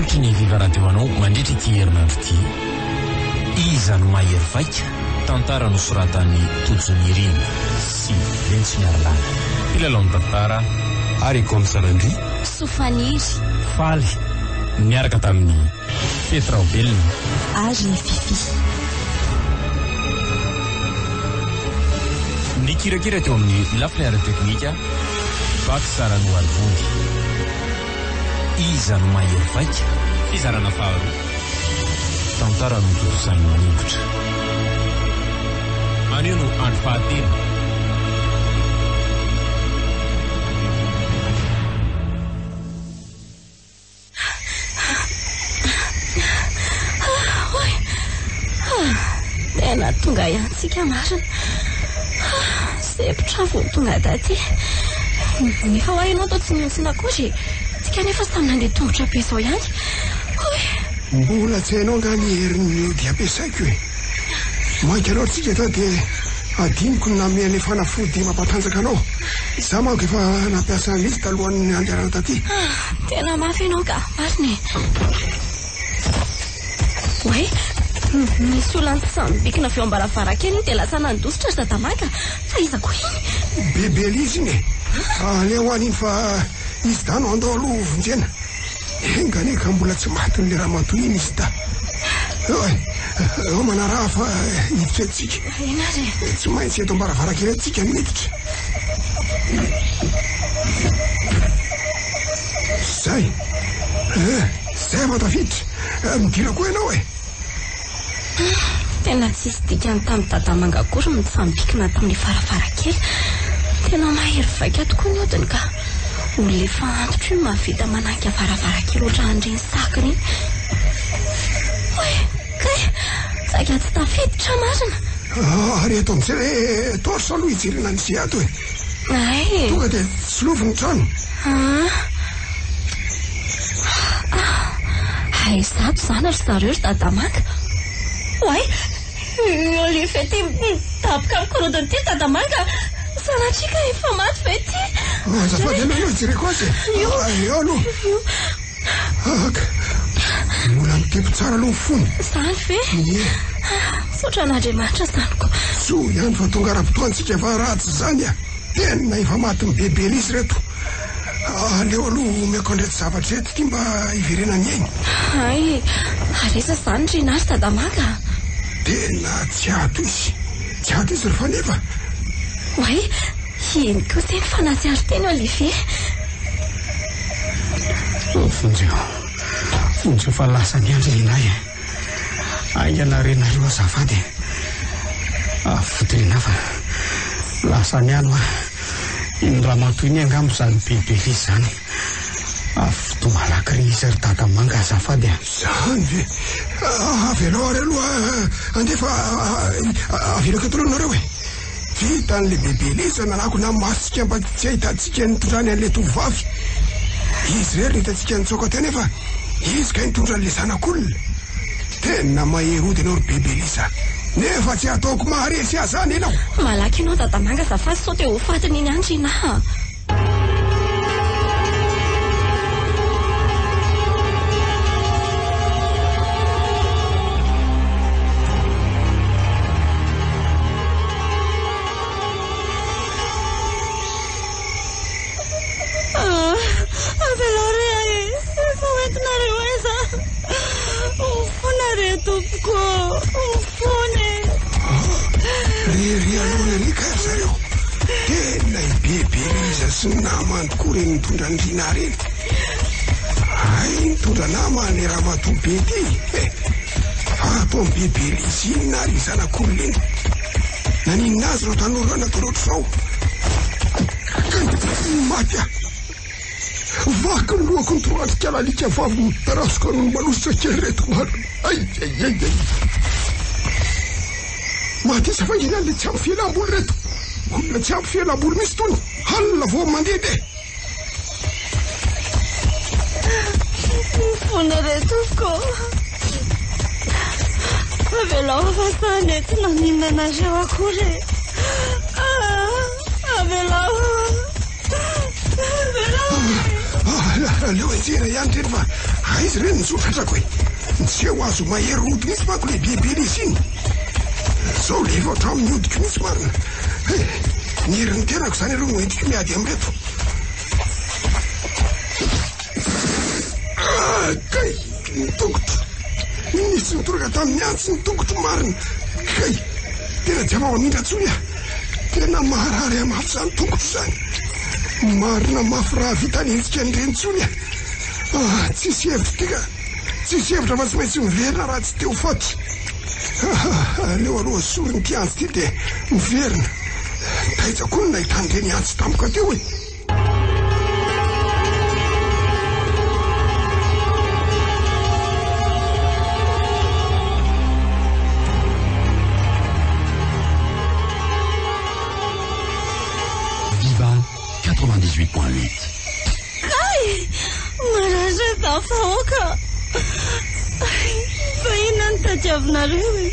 Sarotra ny vivaraha ho anao mandritra ity herinandro ity. Iza no mahery vaika tantara no soratany Tojonirina sy Lentsinyarlana. Ilalao ny tantara ary Komsarandry Sofaniry Faly niaraka tamin'ny Petra Obelina ary Fifi. Ny kirakira teo amin'ny lafiny ara-teknika Baky Sara no Alvondy. Iza no mahery vaika fizarana faharoa tantara no totosainy manimbotra. Anio no andro fahatelo. Tena tonga iantsika marina. Sepotra vao tonga daty. Nefa ho hainao tao tsy mihintsina akory. Tsika nefa samy nandeha tongotra ampiasao ihany. Mbola tsy hainao nga ny herin'ny dia ampiasaiko e. Mainka aloha tsika tao dia adiniko nameny fanafody mampatanjaka anao. Za manko efa nampiasa an'izy talohan'ny andeharana taty. Tena mafy ianao ka, marina e. Oe, misy olona samy bikina feo am-baravarakely dia lasa nandositra ry Dadamanga. Fa iza koa iny? Bebe Lizy iny e. Aleo ho an'iny fa izy da no andao aloha vonjena. Engane ka mbola tsy maty ny le raha matoy iny izy da. Manaraha fa hiditra etsika. Ina re? Tsy maintsy eto am-baravarakely atsika miditra. Zay. Zay fa tafiditra. Midira koa ianao e. Tena tsisy dikany tamin'ny Dadamanga akory mitsambikina tamin'ny varavarakely. Tena mahery vaika tokoa ny odiny ka. Olona efa antitra io mahavita mananka varavarakely oatra andreny sakiny. Kay, saika tsy tafiditra marina. Ary eto amin'izay re torsa aloha hijerena ny sy ato e. Ay. Tonga dia tsy lovy ny trano. Ay, zato zany ry zareo ry Dadamanga. Oay, le fety tapoka mikorodony ty Dadamanga. Sanatrika efa maty fety. Azafady anao jereko azy e. Eo aloha. Mbola mitepy tsara aloha ny fony. Zany ve? Sotra an'Andriamanitra zaniko. So ihany fa tonga raha-potoantsika efa ratsy zany a. Tena efa maty ny Bebe Lizy reto. Aleo aloha omeko andreto zavatra reto ty mba hiverenany ainy. Ay, aresa zany rinary Dadamanga. Tena tsy ato izy. Tsy ato izy refa nefa. Oay, iny koa teny fanatsiary teny Olivier. Fonjeo fa lasa ny andro inay e. Aingana renareo azafady. Fotorina fa lasa ny ano iny raha matoy ny angamo zany Bebe Lizy zany. Foto malaky ry izy ry Dadamanga azafady. Zany ve? Avelao ary aloha andefa avelako eto nareo e. Vita n'le Bebe Lizy nanako na masika mba tsy ahitantsika nitondrany an'le tovovavy. Izy rery nitatsika nitsoka teny efa izy ka nitondra n'le zanak'olona. Tena mahery ody anao ry Bebe Lizy. Nefa tsy ataoko maharesy azy zany ianao. Malaky ianao Dadamanga azafady sao teo ho fatiny iny andro ina. Ry aloha ry ka zareo. Tena i Bebe Lizy sy ny namany tokoa reny nitondra ny rina reny. Ay, nitondra namany raha matoa be ty. Atao ny Bebe Lizy iny na ry zanak'olona iny. Naninona azy rao tanora natao loatra zao. Maty ah. Vaky ny lohako ny toroandrika lalika vavy mitarasoko noho ny malositra kely reto maro. Ay. Maty isa fangina le tsy ampy fialam-boly reto. Olona tsy ampy fialam-boly misy tony. Halina vao mandeha de. Fona retoko. Avelao fa sany tsy naninona anareo akory. Avelao. Aleo enjera ihany teny fa aizy reny nysotratrako hoe tsy eo azo mahery ody mihitsy manko le bibelizy iny zao lefa ohatramin'ny odiko mihitsy marina ny herin'ny tenako zany aloha noentiko miady amreto kay nitongotro nisy nitoroka tamin'ny antsy nitongotro marina kay tena tsy avao-mindra ntsony tena maharary amafy zany tongotro zany marina mafy raha vitanentsika nyrentsony tsisy hevitra tika tsisy hevitra fa tsy maintsy miverina raha tsy teo faty aleo aloha soriny ty antsy ty dia miverina taiza koa ny nahitanyireny antsy tampoka teo hoe Viva 98.8. Kay! Maratra tafahoaka! Fa inona ny tadiavinareo e?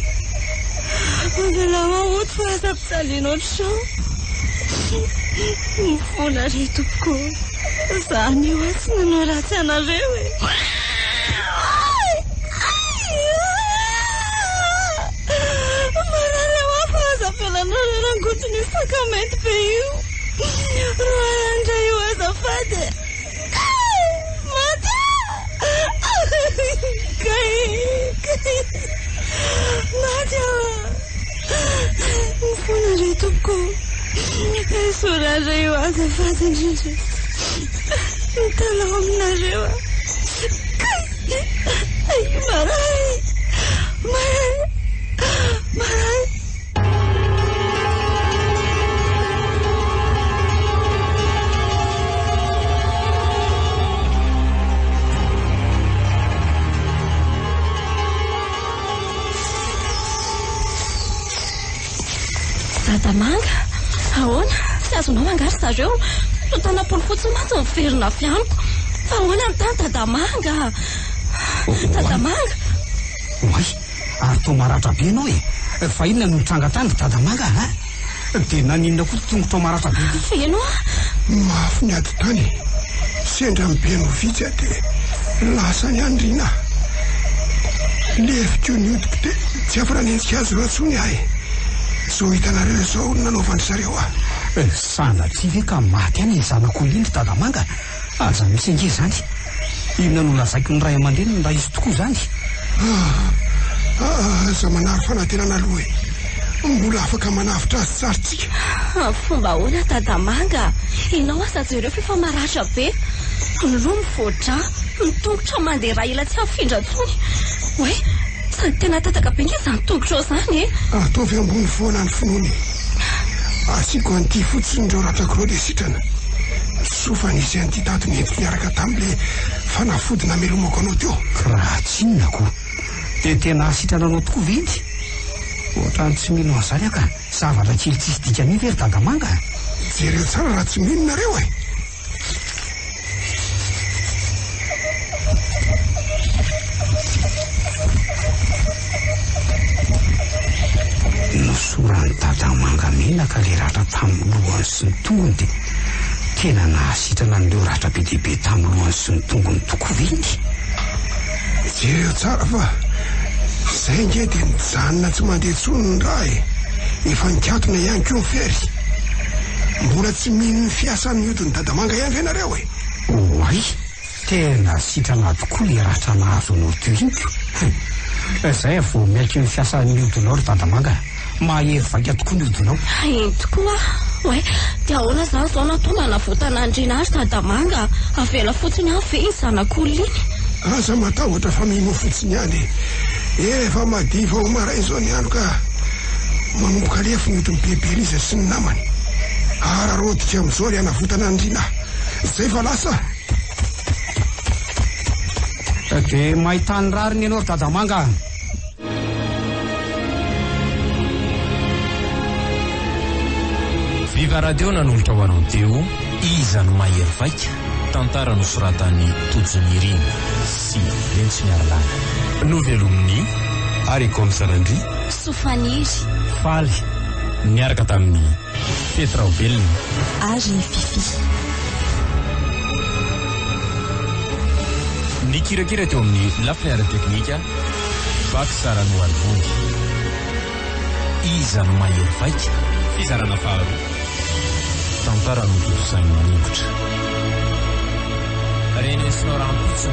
Mavela mahoty fa aza-pitaliana ohatr'izao. Mifona re tompoko. Zany io tsy nanao ratsy anareo e. Maralema fa aza-pialanareo rangotiny sakamente be io. Roandra io azafady. Mata! Kay! Nadia! Mifona re tompoko. Sorandra io azafady indrindra. Mitalao aminareo. Kay! Maray! Maray! Maray! Dadamanga, ahoana? Tsy azonao angary zareo. Tanapolo fotsiny matsy miverina avy amiko. Fa ahoana ny tany Dadamanga? Dadamanga? Oay, ary toa maratra be ianao e. Fa inona no nitranga tany Dadamanga ha? Dia naninona koa tongotra maratra be? Feno mafy ny ady tany sendra mibe no vitsy dia lasa ny andrina lefiko ny odiko dia tsy afana nensika azy ratsony ahy zao hitanareo zao nanaovandry zareo sanatria ve ka maty any ny zanako lindry Dadamanga aza misy ange zany inona no lazaiko ny ray aman-dreny raha izy tokoa zany za manary fanantenana aloha mbola afaka manavitra azy tsarytsika fomba ahoana Dadamanga? Ianao asa jereo fefa maratra be roa mivoatra mitongotra mandeha raha ila tsy afindra tsony hoe sady tena tataka be nge zany tongotra ao zany ataovy ambony foana ny finoany asiko an'ity fotsiny reo ratrakoreo dia sitrana sofa nisy an'ity tato nentiko niaraka tamin'le fanafody namelomako anao teo raha tsinona koa dia tena asitrana anao tokoa venty ohatrany tsy mino azany aka zavatra kely tsisy dika mi very Dadamanga jereo tsara raha tsy minonareo nosorany Dadamanga menaka le ratra tamin'ny lohany sy ny tongony dia tena nahasitrana n'ireo ratra be dia be tamin'ny lohany sy ny tongony tokoa venty jereo tsara fa zay nge dia mijanona tsy mandeha tsony ny raha efa nikatona ihany keo fery mbola tsy mino ny fiasan'ny odiny Dadamanga ihany ianareo oay tena sitrana tokoa le ratra nahazo anao teo inko zay vao miaiky ny fiasan'ny odinao ry Dadamanga mahery vaika tokoa ny odinao tokoa hoe dia ahoana zany zao natao manavotana andrina azy Dadamanga avela fotsiny ave ny zanak'olona iny aza matahotra fa mino fotsiny any efa madiva ho maray zao ny ano ka manomboka lefa ny odiny bebeliza sy ny namany ararodika am'izao le anavotana andrina zay fa lasa dia mahitany rariny ianao ry Dadamanga Viva Radio nanolotra ho anao teo iza no mahery vaika tantara nosoratany Tojinirina sy Lentsinyarlana novelominy Aricom Sarandry Sofaniry Faly niaraka tamin'ny Petra Obelina Ary Fifi Ny kirakira teo amin'ny lafiny ara-teknika vaky sara no alvondy. Iza no mahery vaika fizarana faharoa tantara no totosainy manongotra. Reny sinora ampitso